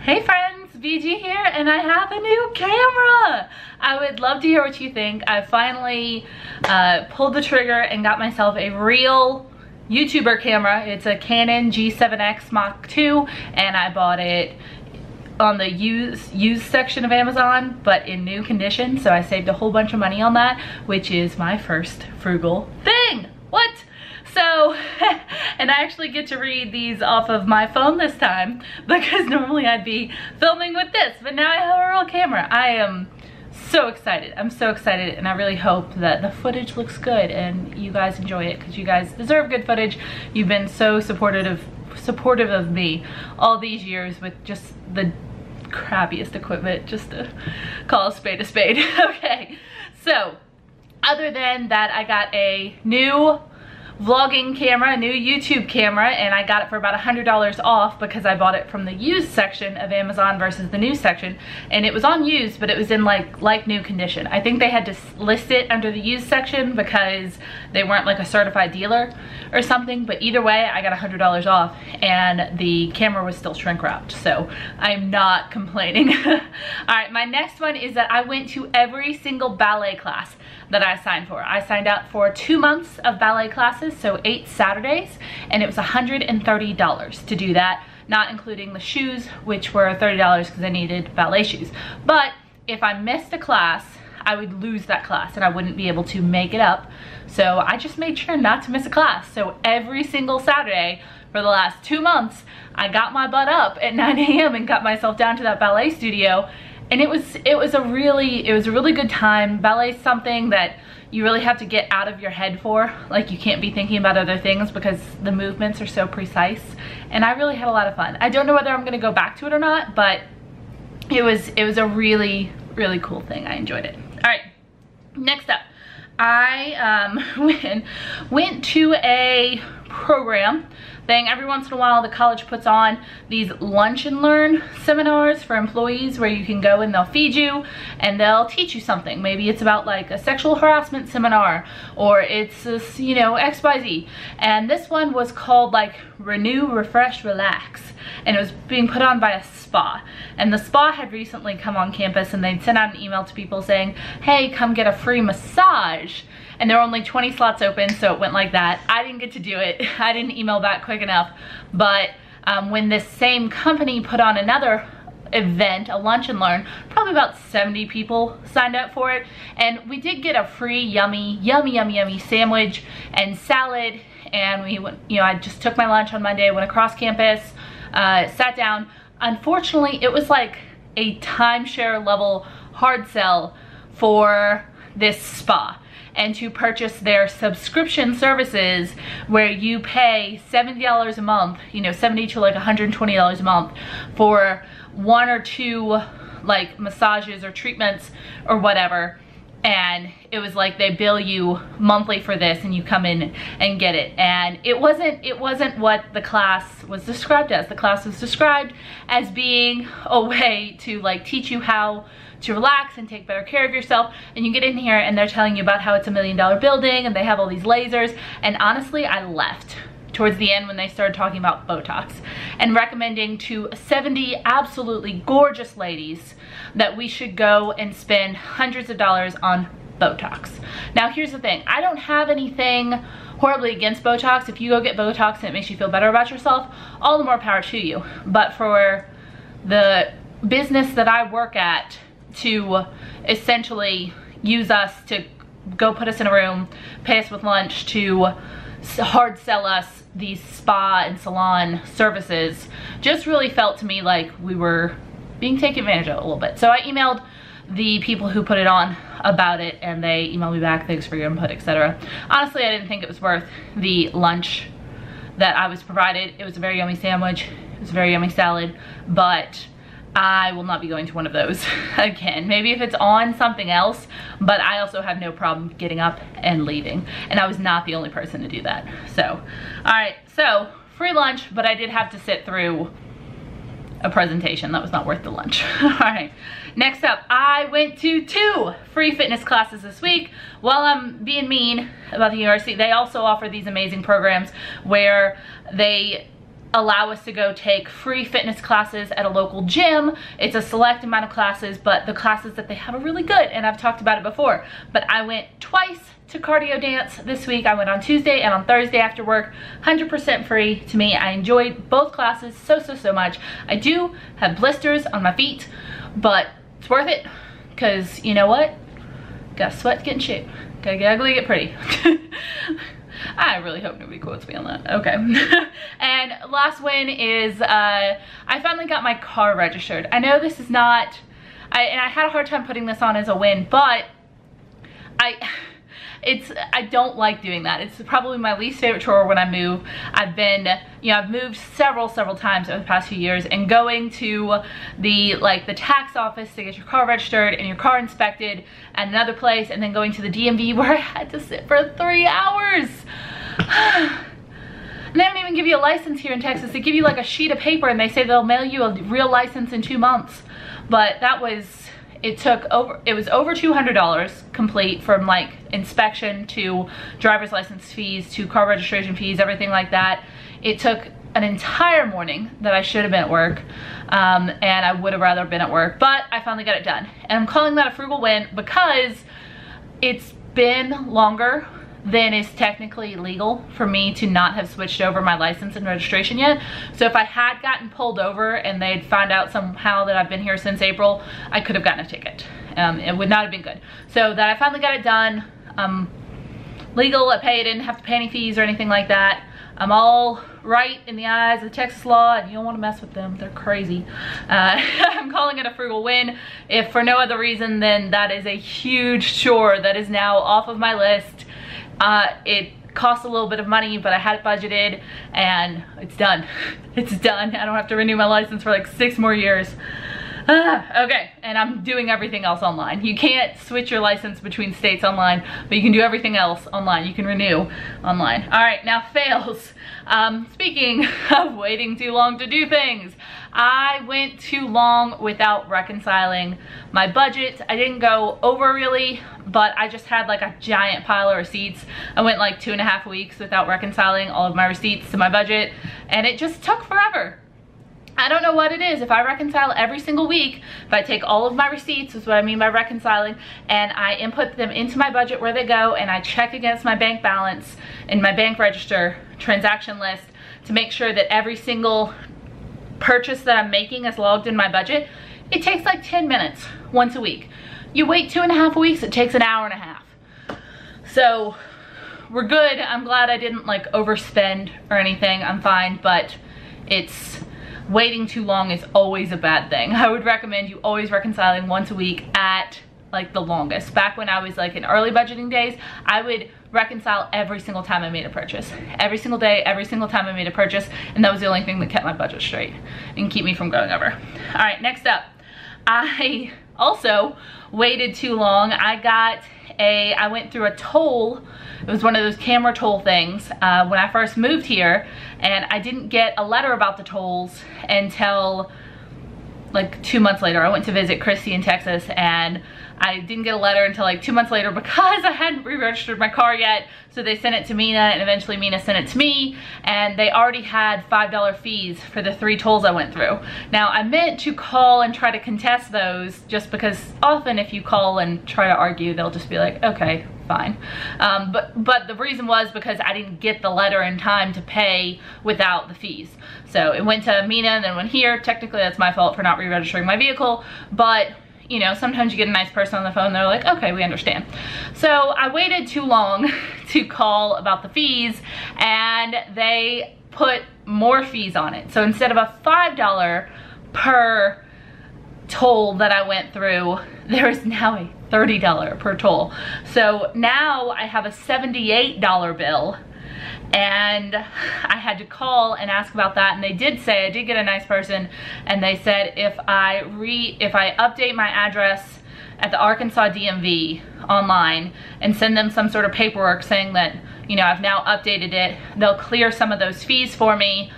Hey friends, BG here, and I have a new camera. I would love to hear what you think. I finally pulled the trigger and got myself a real YouTuber camera. It's a Canon G7X Mark II, and I bought it on the used section of Amazon, but in new condition, so I saved a whole bunch of money on that, which is my first frugal thing. What? So, and I actually get to read these off of my phone this time, because normally I'd be filming with this, but now I have a real camera. I am so excited. I'm so excited, and I really hope that the footage looks good and you guys enjoy it, because you guys deserve good footage. You've been so supportive of me all these years with just the crappiest equipment, just to call a spade a spade. Okay, so other than that, I got a new vlogging camera, a new YouTube camera, and I got it for about $100 off because I bought it from the used section of Amazon versus the new section, and it was on used, but it was in like new condition. I think they had to list it under the used section because they weren't like a certified dealer or something, but either way I got $100 off and the camera was still shrink wrapped, so I'm not complaining. All right, my next one is that I went to every single ballet class that I signed for. I signed up for 2 months of ballet classes, so 8 Saturdays, and it was $130 to do that, not including the shoes, which were $30 because I needed ballet shoes. But if I missed a class, I would lose that class and I wouldn't be able to make it up. So I just made sure not to miss a class. So every single Saturday for the last 2 months, I got my butt up at 9 a.m. and got myself down to that ballet studio. And it was a really good time. Ballet is something that you really have to get out of your head for. Like, you can't be thinking about other things because the movements are so precise. And I really had a lot of fun. I don't know whether I'm gonna go back to it or not, but it was a really cool thing. I enjoyed it. All right, next up, I went to a program thing. Every once in a while the college puts on these lunch and learn seminars for employees where you can go and they'll feed you and they'll teach you something. Maybe it's about like a sexual harassment seminar, or it's this, you know, XYZ. And this one was called like Renew, Refresh, Relax, and it was being put on by a spa. And the spa had recently come on campus and they'd sent out an email to people saying, hey, come get a free massage. And there were only 20 slots open, so it went like that. I didn't get to do it. I didn't email back quick enough. But when this same company put on another event, a lunch and learn, probably about 70 people signed up for it. And we did get a free yummy sandwich and salad. And we went, you know, I just took my lunch on Monday, went across campus, sat down. Unfortunately, it was like a timeshare level hard sell for this spa, and to purchase their subscription services where you pay $70 a month, you know, $70 to like $120 a month for 1 or 2 like massages or treatments or whatever. And it was like they bill you monthly for this and you come in and get it. And it wasn't what the class was described as. The class was described as being a way to like teach you how to relax and take better care of yourself. And you get in here and they're telling you about how it's $1 million building and they have all these lasers. And honestly, I left towards the end when they started talking about Botox and recommending to 70 absolutely gorgeous ladies that we should go and spend hundreds of dollars on Botox. Now here's the thing, I don't have anything horribly against Botox. If you go get Botox and it makes you feel better about yourself, all the more power to you. But for the business that I work at to essentially use us to go put us in a room, pay us with lunch, to hard sell us these spa and salon services, just really felt to me like we were being taken advantage of a little bit. So I emailed the people who put it on about it and they emailed me back, thanks for your input, etc. Honestly, I didn't think it was worth the lunch that I was provided. It was a very yummy sandwich, it was a very yummy salad, but I will not be going to one of those again. Maybe if it's on something else, but I also have no problem getting up and leaving. And I was not the only person to do that. So, all right, so free lunch, but I did have to sit through a presentation. That was not worth the lunch. All right, next up, I went to 2 free fitness classes this week. While I'm being mean about the university, they also offer these amazing programs where they allow us to go take free fitness classes at a local gym. It's a select amount of classes, but the classes that they have are really good, and I've talked about it before. But I went twice to cardio dance this week. I went on Tuesday and on Thursday after work, 100% free to me. I enjoyed both classes so much. I do have blisters on my feet, but it's worth it, because you know what? Gotta sweat to get in shape. Gotta get ugly, get pretty. I really hope nobody quotes me on that. Okay. And last win is I finally got my car registered. I know this is not, and I had a hard time putting this on as a win, but I don't like doing that. It's probably my least favorite chore when I move. I've moved several times over the past few years, and going to the tax office to get your car registered and your car inspected at another place, and then going to the DMV where I had to sit for 3 hours. And they don't even give you a license here in Texas. They give you like a sheet of paper and they say they'll mail you a real license in 2 months. But that was, it was over $200 complete, from like inspection to driver's license fees to car registration fees, everything like that. It took an entire morning that I should have been at work, and I would have rather been at work, but I finally got it done. And I'm calling that a frugal win because it's been longer than is technically legal for me to not have switched over my license and registration yet. So if I had gotten pulled over and they'd find out somehow that I've been here since April, I could have gotten a ticket. It would not have been good. So that I finally got it done. Legal, I didn't have to pay any fees or anything like that. I'm all right in the eyes of Texas law, and you don't want to mess with them. They're crazy. I'm calling it a frugal win. If for no other reason, then that is a huge chore that is now off of my list. It costs a little bit of money, but I had it budgeted, and it's done. It's done. I don't have to renew my license for like 6 more years. Okay, and I'm doing everything else online. You can't switch your license between states online, but you can do everything else online. You can renew online. All right, now fails. Speaking of waiting too long to do things, I went too long without reconciling my budget. I didn't go over really, but I just had like a giant pile of receipts. I went like 2.5 weeks without reconciling all of my receipts to my budget, and it just took forever. I don't know what it is. If I reconcile every single week, if I take all of my receipts, is what I mean by reconciling, and I input them into my budget where they go, and I check against my bank balance in my bank register transaction list to make sure that every single purchase that I'm making is logged in my budget, it takes like 10 minutes once a week. You wait 2.5 weeks, it takes 1.5 hours. So we're good. I'm glad I didn't like overspend or anything. I'm fine, but it's, waiting too long is always a bad thing. I would recommend you always reconciling once a week at like the longest. Back when I was like in early budgeting days, I would reconcile every single time I made a purchase. Every single day, every single time I made a purchase, and that was the only thing that kept my budget straight and keep me from going over. All right, next up, I also waited too long. I went through a toll. It was one of those camera toll things when I first moved here, and I didn't get a letter about the tolls until like 2 months later. I went to visit Christy in Texas, and I didn't get a letter until like 2 months later because I hadn't re-registered my car yet. So they sent it to Mina, and eventually Mina sent it to me, and they already had $5 fees for the 3 tolls I went through. Now I meant to call and try to contest those, just because often if you call and try to argue, they'll just be like, okay, fine. But the reason was because I didn't get the letter in time to pay without the fees. So it went to Mina and then went here. Technically that's my fault for not re-registering my vehicle, but you know, sometimes you get a nice person on the phone, they're like, okay, we understand. So I waited too long to call about the fees, and they put more fees on it. So instead of a $5 per toll that I went through, there is now a $30 per toll. So now I have a $78 bill, and I had to call and ask about that, and they did say, I did get a nice person, and they said if I update my address at the Arkansas DMV online and send them some sort of paperwork saying that, you know, I've now updated it, they'll clear some of those fees for me.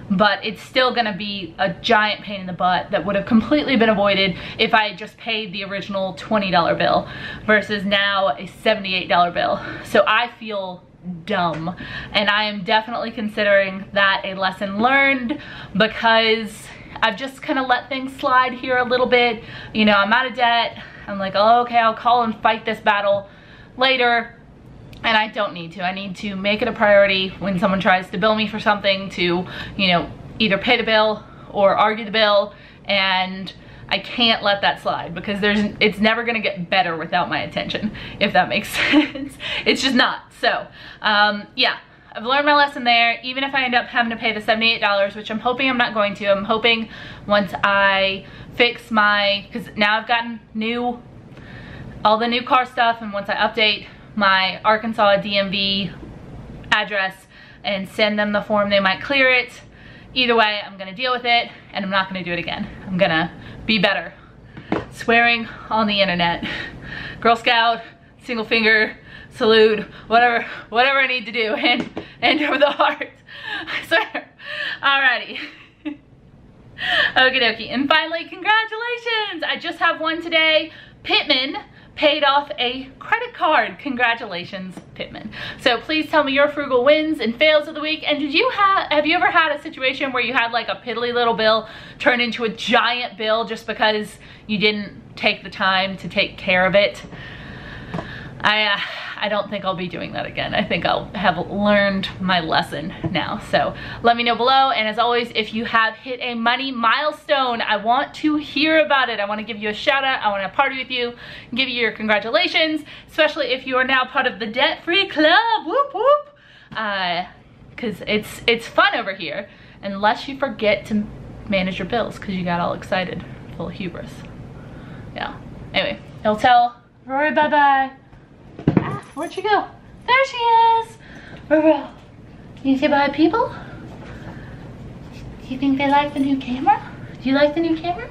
But it's still gonna be a giant pain in the butt that would have completely been avoided if I had just paid the original $20 bill versus now a $78 bill. So I feel dumb. And I am definitely considering that a lesson learned, because I've just kind of let things slide here a little bit. You know, I'm out of debt. I'm like, oh, okay, I'll call and fight this battle later. And I don't need to. I need to make it a priority when someone tries to bill me for something to, you know, either pay the bill or argue the bill. And I can't let that slide, because it's never gonna get better without my attention, if that makes sense. It's just not. So, yeah, I've learned my lesson there. Even if I end up having to pay the $78, which I'm hoping I'm not going to. I'm hoping once I fix because now I've gotten all the new car stuff, and once I update my Arkansas DMV address and send them the form, they might clear it. Either way, I'm gonna deal with it, and I'm not gonna do it again. I'm gonna be better. Swearing on the internet. Girl Scout, single finger, salute, whatever I need to do, and over the heart. I swear. Alrighty. Okie dokie. And finally, congratulations! I just have one today. Pittman paid off a credit card. Congratulations, Pittman. So please tell me your frugal wins and fails of the week. And have you ever had a situation where you had like a piddly little bill turn into a giant bill just because you didn't take the time to take care of it? I don't think I'll be doing that again. I think I'll have learned my lesson now. So let me know below. And as always, if you have hit a money milestone, I want to hear about it. I want to give you a shout out. I want to party with you, give you your congratulations, especially if you are now part of the debt-free club. Whoop whoop. Cause it's fun over here, unless you forget to manage your bills because you got all excited, full of hubris. Yeah. Anyway, I'll tell Rory bye-bye. Where'd she go? There she is! Rural. You say bye, people? Do you think they like the new camera? Do you like the new camera?